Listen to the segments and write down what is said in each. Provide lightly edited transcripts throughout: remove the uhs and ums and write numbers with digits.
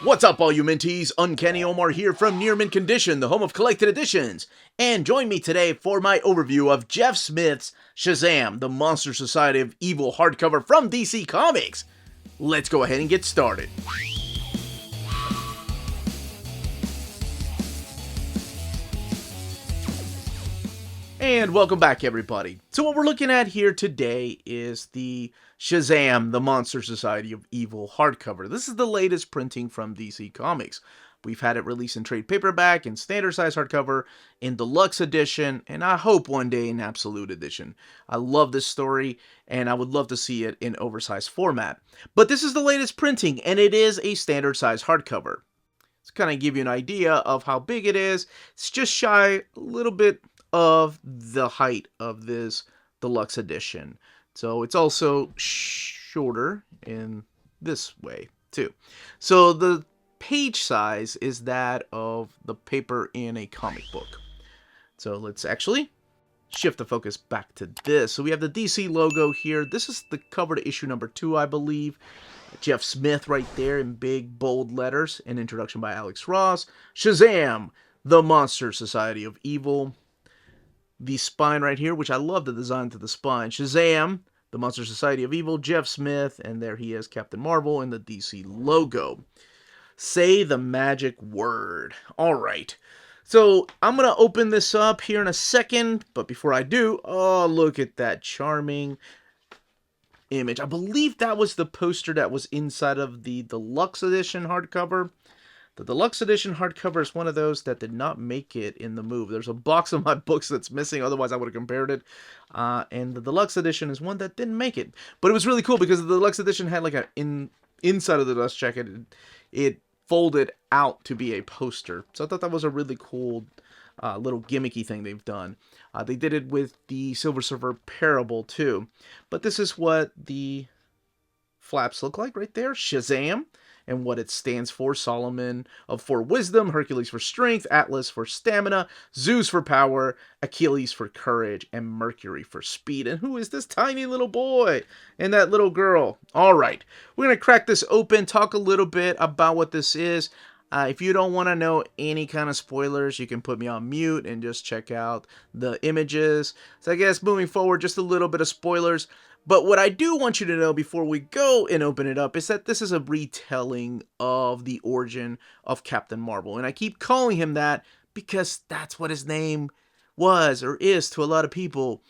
What's up, all you Minties? Uncanny Omar here from Near Mint Condition, the home of collected editions. And join me today for my overview of Jeff Smith's Shazam, the Monster Society of Evil hardcover from DC Comics. Let's go ahead and get started. And welcome back, everybody. So what we're looking at here today is the Shazam, the Monster Society of Evil hardcover. This is the latest printing from DC Comics. We've had it released in trade paperback, in standard size hardcover, in deluxe edition, and I hope one day in absolute edition. I love this story, and I would love to see it in oversized format. But this is the latest printing, and it is a standard size hardcover. To kind of give you an idea of how big it is, it's just shy a little bit of the height of this deluxe edition. So it's also shorter in this way too. So the page size is that of the paper in a comic book. So let's actually shift the focus back to this. So we have the DC logo here. This is the cover to issue number 2, I believe. Jeff Smith right there in big bold letters. An introduction by Alex Ross. Shazam, the Monster Society of Evil. The spine right here, which I love the design to the spine. Shazam, the Monster Society of Evil, Jeff Smith, and there he is, Captain Marvel, and the DC logo. Say the magic word. All right. So I'm going to open this up here in a second, but before I do, oh, look at that charming image. I believe that was the poster that was inside of the deluxe edition hardcover. The deluxe edition hardcover is one of those that did not make it in the move. There's a box of my books that's missing, otherwise I would have compared it. And the deluxe edition is one that didn't make it. But it was really cool because the deluxe edition had like inside of the dust jacket, it folded out to be a poster. So I thought that was a really cool little gimmicky thing they've done. They did it with the Silver Surfer Parable too. But this is what the flaps look like right there. Shazam. And what it stands for: Solomon for wisdom, Hercules for strength, Atlas for stamina, Zeus for power, Achilles for courage, and Mercury for speed. And who is this tiny little boy and that little girl? All right, we're going to crack this open, talk a little bit about what this is. If you don't want to know any kind of spoilers, you can put me on mute and just check out the images. So I guess moving forward, just a little bit of spoilers. But what I do want you to know before we go and open it up is that this is a retelling of the origin of Captain Marvel. And I keep calling him that because that's what his name was or is to a lot of people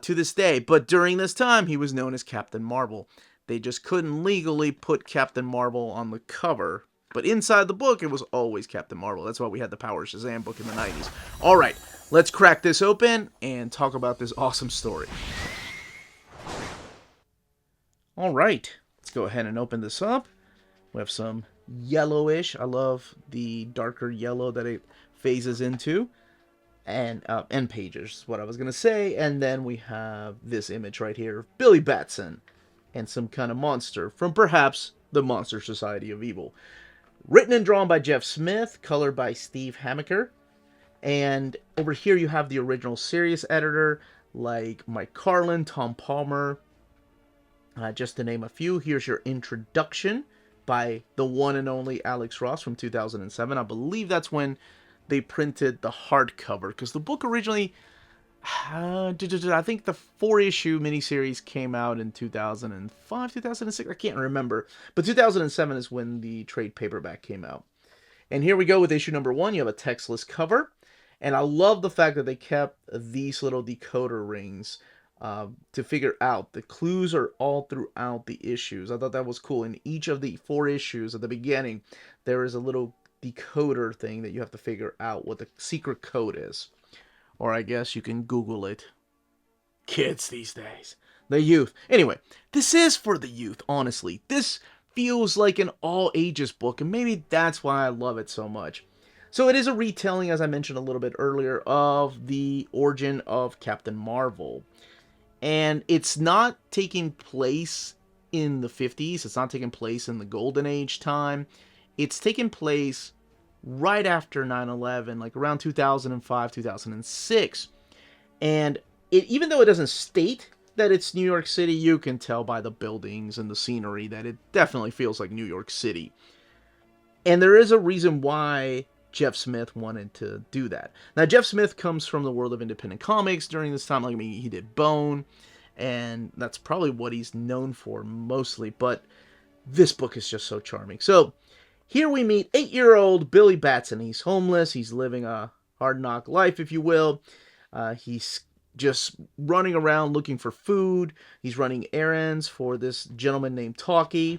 to this day. But during this time, he was known as Captain Marvel. They just couldn't legally put Captain Marvel on the cover. But inside the book, it was always Captain Marvel. That's why we had the Power of Shazam book in the 90s. All right, let's crack this open and talk about this awesome story. All right, let's go ahead and open this up. We have some yellowish. I love the darker yellow that it phases into. And end pages is what I was going to say. And then we have this image right here of Billy Batson and some kind of monster from perhaps the Monster Society of Evil. Written and drawn by Jeff Smith, colored by Steve Hamaker. And over here you have the original series editor like Mike Carlin, Tom Palmer, just to name a few. Here's your introduction by the one and only Alex Ross from 2007. I believe that's when they printed the hardcover, because the book originally, I think the 4-issue miniseries came out in 2005, 2006, I can't remember. But 2007 is when the trade paperback came out. And here we go with issue number 1. You have a textless cover. And I love the fact that they kept these little decoder rings to figure out. The clues are all throughout the issues. I thought that was cool. In each of the 4 issues at the beginning, there is a little decoder thing that you have to figure out what the secret code is. Or I guess you can Google it. Kids these days. The youth. Anyway, this is for the youth, honestly. This feels like an all-ages book, and maybe that's why I love it so much. So it is a retelling, as I mentioned a little bit earlier, of the origin of Captain Marvel. And it's not taking place in the 50s. It's not taking place in the Golden Age time. It's taking place right after 9/11, like around 2005, 2006. And even though it doesn't state that it's New York City, you can tell by the buildings and the scenery that it definitely feels like New York City. And there is a reason why Jeff Smith wanted to do that. Now, Jeff Smith comes from the world of independent comics during this time. Like, I mean, he did Bone, and that's probably what he's known for mostly. But this book is just so charming. So here we meet 8-year-old Billy Batson. He's homeless. He's living a hard knock life, if you will. He's just running around looking for food. He's running errands for this gentleman named Taki,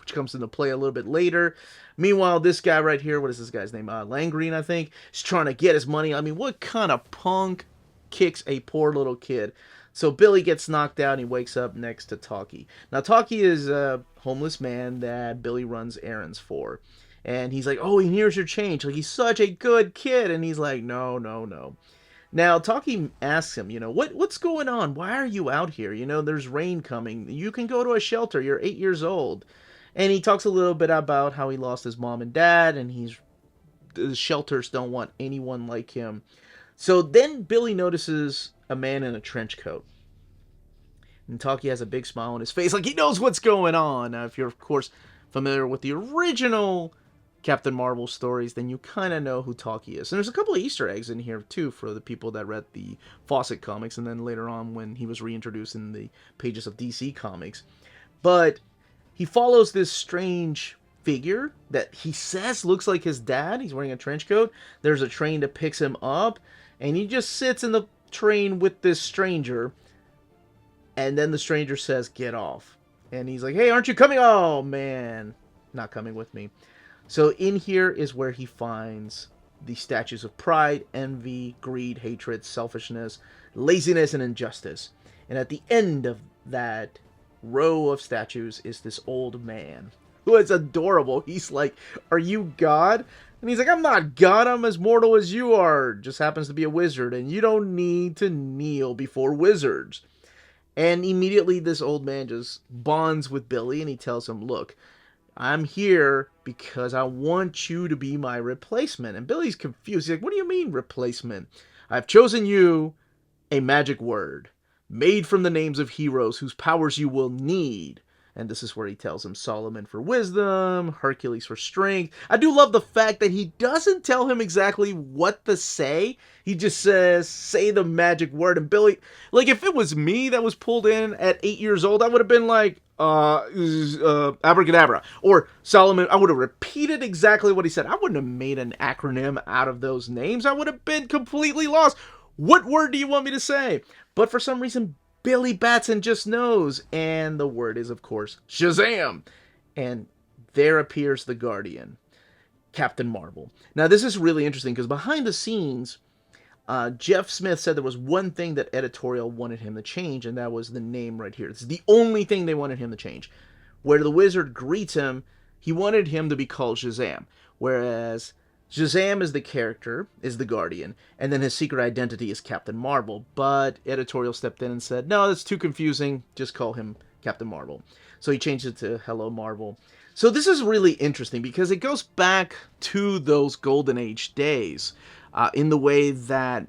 which comes into play a little bit later. Meanwhile, this guy right here, what is this guy's name? Langreen, I think, is trying to get his money. I mean, what kind of punk kicks a poor little kid? So Billy gets knocked out and he wakes up next to Taki. Now, Taki is a homeless man that Billy runs errands for. And he's like, oh, and here's your change. Like, he's such a good kid. And he's like, no, no, no. Now, Taki asks him, what's going on? Why are you out here? There's rain coming. You can go to a shelter. You're 8 years old. And he talks a little bit about how he lost his mom and dad, and the shelters don't want anyone like him. So then Billy notices a man in a trench coat. And Taki has a big smile on his face, like he knows what's going on. Now, if you're, of course, familiar with the original Captain Marvel stories, then you kind of know who Taki is. And there's a couple of Easter eggs in here, too, for the people that read the Fawcett comics, and then later on when he was reintroduced in the pages of DC Comics. But he follows this strange figure that he says looks like his dad. He's wearing a trench coat. There's a train that picks him up, and he just sits in the train with this stranger. And then the stranger says, get off. And he's like, hey, aren't you coming? Oh, man, not coming with me. So in here is where he finds the statues of pride, envy, greed, hatred, selfishness, laziness, and injustice. And at the end of that row of statues is this old man who is adorable. He's like, are you God? And he's like, I'm not God. I'm as mortal as you are. Just happens to be a wizard. And you don't need to kneel before wizards. And immediately this old man just bonds with Billy and he tells him, look, I'm here because I want you to be my replacement. And Billy's confused. He's like, what do you mean replacement? I've chosen you a magic word made from the names of heroes whose powers you will need. And this is where he tells him Solomon for wisdom, Hercules for strength. I do love the fact that he doesn't tell him exactly what to say. He just says, say the magic word. And Billy, like if it was me that was pulled in at 8 years old, I would have been like, abracadabra. Or Solomon, I would have repeated exactly what he said. I wouldn't have made an acronym out of those names. I would have been completely lost. What word do you want me to say? But for some reason, Billy Batson just knows, and the word is, of course, Shazam! And there appears the Guardian, Captain Marvel. Now, this is really interesting, because behind the scenes, Jeff Smith said there was one thing that editorial wanted him to change, and that was the name right here. It's the only thing they wanted him to change. Where the wizard greets him, he wanted him to be called Shazam, whereas Shazam is the character, is the Guardian, and then his secret identity is Captain Marvel. But editorial stepped in and said, no, that's too confusing. Just call him Captain Marvel. So he changed it to Hello Marvel. So this is really interesting because it goes back to those Golden Age days in the way that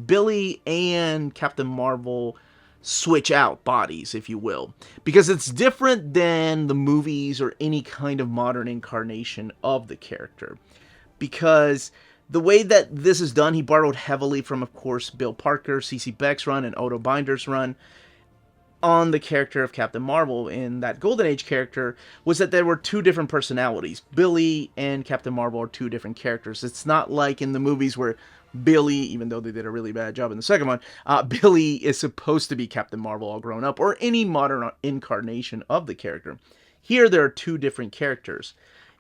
Billy and Captain Marvel switch out bodies, if you will, because it's different than the movies or any kind of modern incarnation of the character. Because the way that this is done, he borrowed heavily from, of course, Bill Parker, C.C. Beck's run, and Otto Binder's run on the character of Captain Marvel. In that Golden Age character was that there were two different personalities. Billy and Captain Marvel are two different characters. It's not like in the movies where Billy, even though they did a really bad job in the second one, Billy is supposed to be Captain Marvel all grown up, or any modern incarnation of the character. Here, there are two different characters.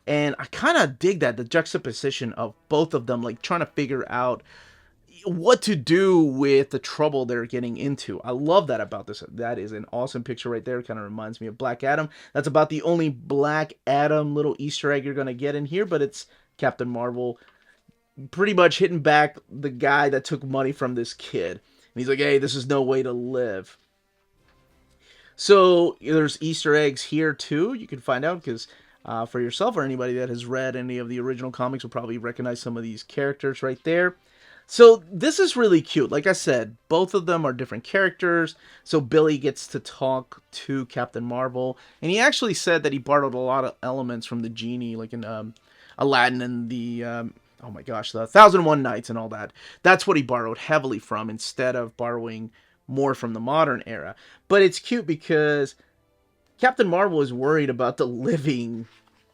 And I kind of dig that, the juxtaposition of both of them, like trying to figure out what to do with the trouble they're getting into. I love that about this. That is an awesome picture right there. It kind of reminds me of Black Adam. That's about the only Black Adam little Easter egg you're going to get in here, but it's Captain Marvel pretty much hitting back the guy that took money from this kid. And he's like, hey, this is no way to live. So there's Easter eggs here too. You can find out because for yourself or anybody that has read any of the original comics will probably recognize some of these characters right there. So this is really cute. Like I said, both of them are different characters. So Billy gets to talk to Captain Marvel, and he actually said that he borrowed a lot of elements from the genie, like in Aladdin and the oh my gosh, the 1001 Nights and all that. That's what he borrowed heavily from, instead of borrowing more from the modern era. But it's cute because Captain Marvel is worried about the living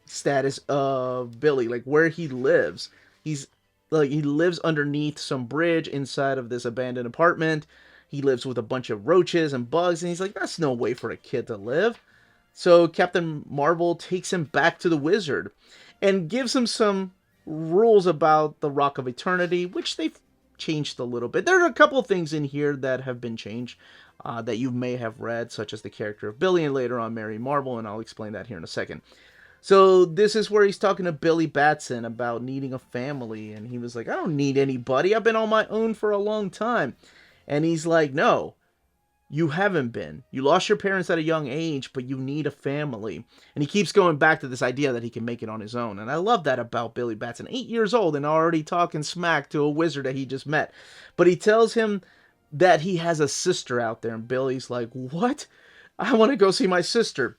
status of Billy, like where he lives. He's like, he lives underneath some bridge inside of this abandoned apartment. He lives with a bunch of roaches and bugs, and he's like, that's no way for a kid to live. So Captain Marvel takes him back to the wizard and gives him some rules about the Rock of Eternity, which they've changed a little bit. There are a couple of things in here that have been changed that you may have read, such as the character of Billy and later on Mary Marvel, and I'll explain that here in a second. So this is where he's talking to Billy Batson about needing a family, and he was like, I don't need anybody. I've been on my own for a long time. And he's like, no, you haven't been. You lost your parents at a young age, but you need a family. And he keeps going back to this idea that he can make it on his own. And I love that about Billy Batson. 8 years old and already talking smack to a wizard that he just met. But he tells him that he has a sister out there, and Billy's like, what? I want to go see my sister.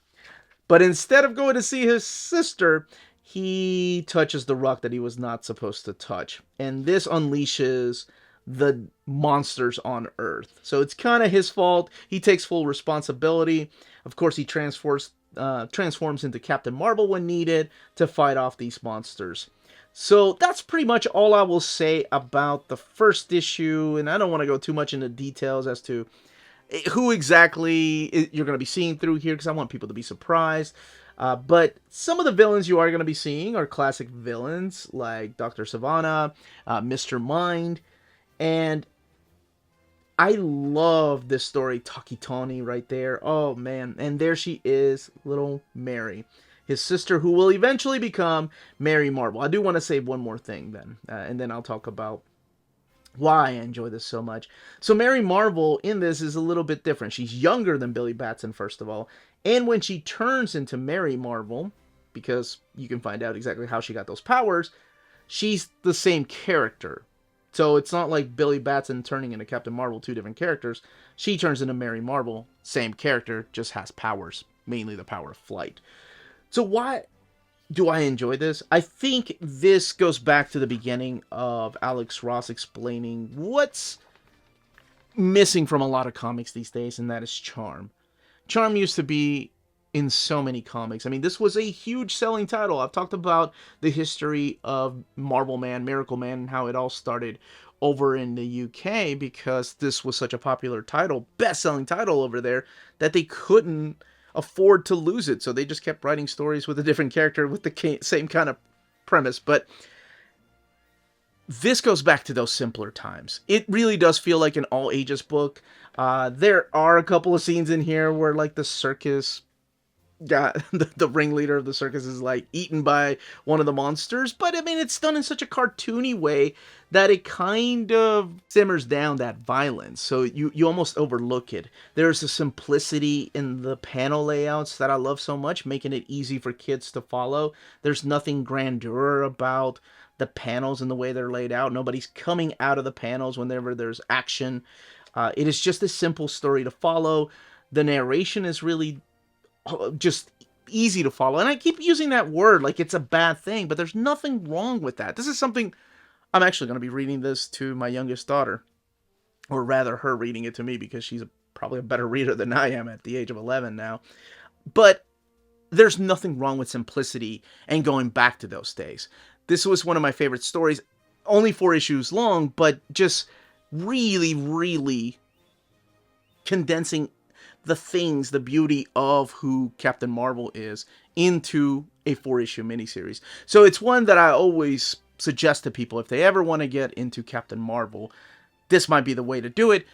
But instead of going to see his sister, he touches the rock that he was not supposed to touch. And this unleashes the monsters on Earth. So it's kind of his fault. He takes full responsibility. Of course, he transforms into Captain Marvel when needed to fight off these monsters. So that's pretty much all I will say about the first issue. And I don't want to go too much into details as to who exactly you're going to be seeing through here, because I want people to be surprised. But some of the villains you are going to be seeing are classic villains like Dr. Savannah, Mr. Mind, and I love this story, Taki right there. Oh man, and there she is, little Mary, his sister, who will eventually become Mary Marvel. I do want to say one more thing then, and then I'll talk about why I enjoy this so much. So Mary Marvel in this is a little bit different. She's younger than Billy Batson, first of all. And when she turns into Mary Marvel, because you can find out exactly how she got those powers, she's the same character. So it's not like Billy Batson turning into Captain Marvel, two different characters. She turns into Mary Marvel, same character, just has powers, mainly the power of flight. So why do I enjoy this? I think this goes back to the beginning of Alex Ross explaining what's missing from a lot of comics these days, and that is charm. Charm used to be in so many comics. I mean, this was a huge selling title. I've talked about the history of Marvel Man, Miracle Man, and how it all started over in the UK because this was such a popular title, best-selling title over there, that they couldn't afford to lose it. So they just kept writing stories with a different character with the same kind of premise. But this goes back to those simpler times. It really does feel like an all ages book. There are a couple of scenes in here where like the circus the ringleader of the circus is like eaten by one of the monsters, but I mean it's done in such a cartoony way that it kind of simmers down that violence, so you almost overlook it. There's a simplicity in the panel layouts that I love so much, making it easy for kids to follow. There's nothing grandeur about the panels and the way they're laid out. Nobody's coming out of the panels whenever there's action. It is just a simple story to follow. The narration is really just easy to follow. And I keep using that word like it's a bad thing, but there's nothing wrong with that. This is something I'm actually going to be reading this to my youngest daughter, or rather her reading it to me, because she's probably a better reader than I am at the age of 11 now. But there's nothing wrong with simplicity and going back to those days. This was one of my favorite stories, only 4 issues long, but just really, really condensing the beauty of who Captain Marvel is into a 4-issue miniseries. So it's one that I always suggest to people if they ever want to get into Captain Marvel. This might be the way to do it,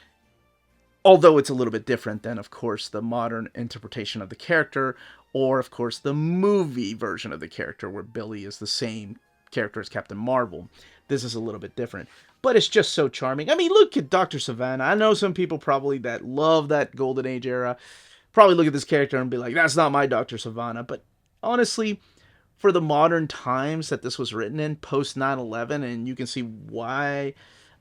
although it's a little bit different than, of course, the modern interpretation of the character, or, of course, the movie version of the character where Billy is the same character as Captain Marvel. This is a little bit different, but it's just so charming. I mean, look at Dr. Savannah. I know some people probably that love that Golden Age era probably look at this character and be like, that's not my Dr. Savannah. But honestly, for the modern times that this was written in, post 9/11, and you can see why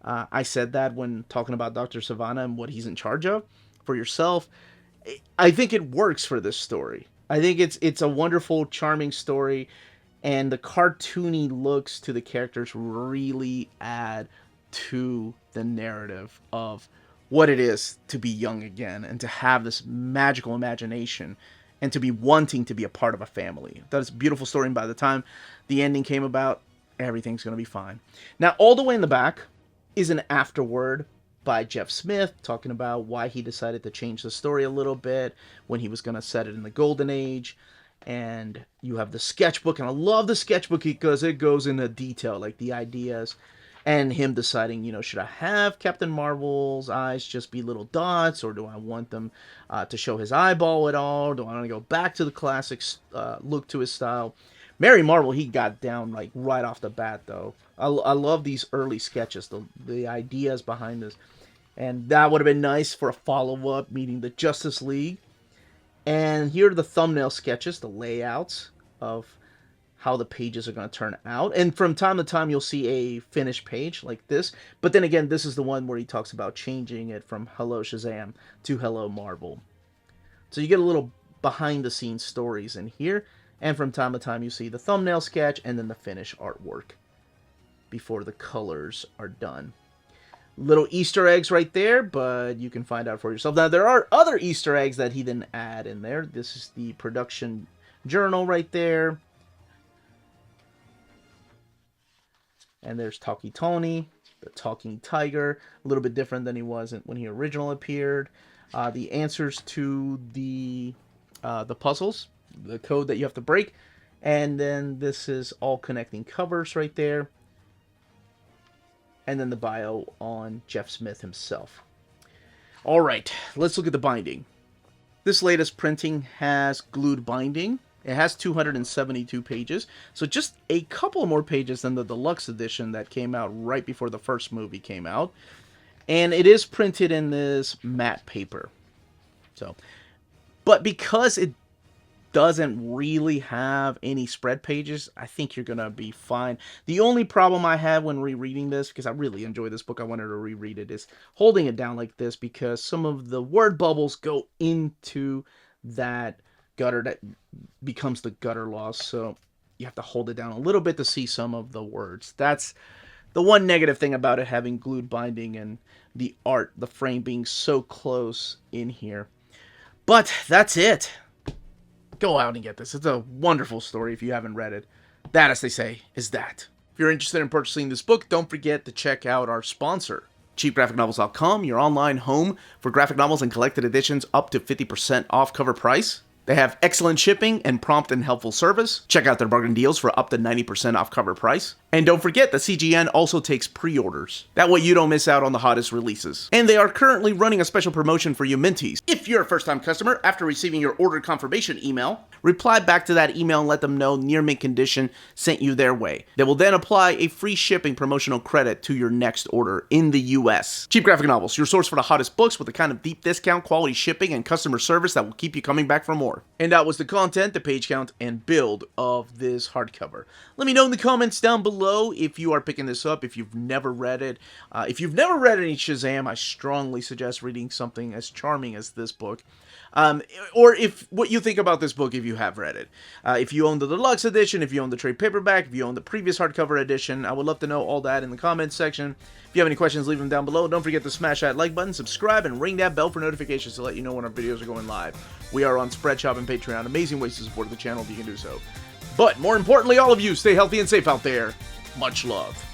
I said that when talking about Dr. Savannah and what he's in charge of for yourself. I think it works for this story. I think it's a wonderful, charming story, and the cartoony looks to the characters really add to the narrative of what it is to be young again and to have this magical imagination and to be wanting to be a part of a family. That's a beautiful story, and by the time the ending came about, everything's going to be fine. Now, all the way in the back is an afterword by Jeff Smith talking about why he decided to change the story a little bit when he was going to set it in the Golden Age. And you have the sketchbook, and I love the sketchbook because it goes into detail, like the ideas, and him deciding, should I have Captain Marvel's eyes just be little dots, or do I want them to show his eyeball at all? Do I want to go back to the classic look to his style? Mary Marvel, he got down like right off the bat, though. I love these early sketches, the ideas behind this. And that would have been nice for a follow-up meeting the Justice League. And here are the thumbnail sketches, the layouts of how the pages are going to turn out. And from time to time, you'll see a finished page like this. But then again, this is the one where he talks about changing it from Hello Shazam to Hello Marvel. So you get a little behind-the-scenes stories in here. And from time to time, you see the thumbnail sketch and then the finished artwork before the colors are done. Little Easter eggs right there, but you can find out for yourself. Now, there are other Easter eggs that he didn't add in there. This is the production journal right there. And there's Taki Tony, the talking tiger, a little bit different than he was when he originally appeared. The answers to the puzzles, the code that you have to break. And then this is all connecting covers right there. And then the bio on Jeff Smith himself. All right, let's look at the binding. This latest printing has glued binding. It has 272 pages, so just a couple more pages than the deluxe edition that came out right before the first movie came out. And it is printed in this matte paper. But because it doesn't really have any spread pages, I think you're going to be fine. The only problem I had when rereading this, because I really enjoy this book, I wanted to reread it, is holding it down like this, because some of the word bubbles go into that gutter that becomes the gutter loss, so you have to hold it down a little bit to see some of the words. That's the one negative thing about it having glued binding and the art, the frame being so close in here. But that's it. Go out and get this. It's a wonderful story if you haven't read it. That, as they say, is that. If you're interested in purchasing this book, don't forget to check out our sponsor, cheapgraphicnovels.com, your online home for graphic novels and collected editions up to 50% off cover price. They have excellent shipping and prompt and helpful service. Check out their bargain deals for up to 90% off cover price. And don't forget that CGN also takes pre-orders. That way you don't miss out on the hottest releases. And they are currently running a special promotion for you Minties. If you're a first-time customer, after receiving your order confirmation email, reply back to that email and let them know Near Mint Condition sent you their way. They will then apply a free shipping promotional credit to your next order in the US. Cheap Graphic Novels, your source for the hottest books with the kind of deep discount, quality shipping, and customer service that will keep you coming back for more. And that was the content, the page count, and build of this hardcover. Let me know in the comments down below if you are picking this up, if you've never read it. If you've never read any Shazam, I strongly suggest reading something as charming as this book. Or if what you think about this book if you have read it. If you own the deluxe edition, if you own the trade paperback, if you own the previous hardcover edition, I would love to know all that in the comments section. If you have any questions, leave them down below. Don't forget to smash that like button, subscribe, and ring that bell for notifications to let you know when our videos are going live. We are on Spreadshop and Patreon. Amazing ways to support the channel if you can do so. But more importantly, all of you, stay healthy and safe out there. Much love.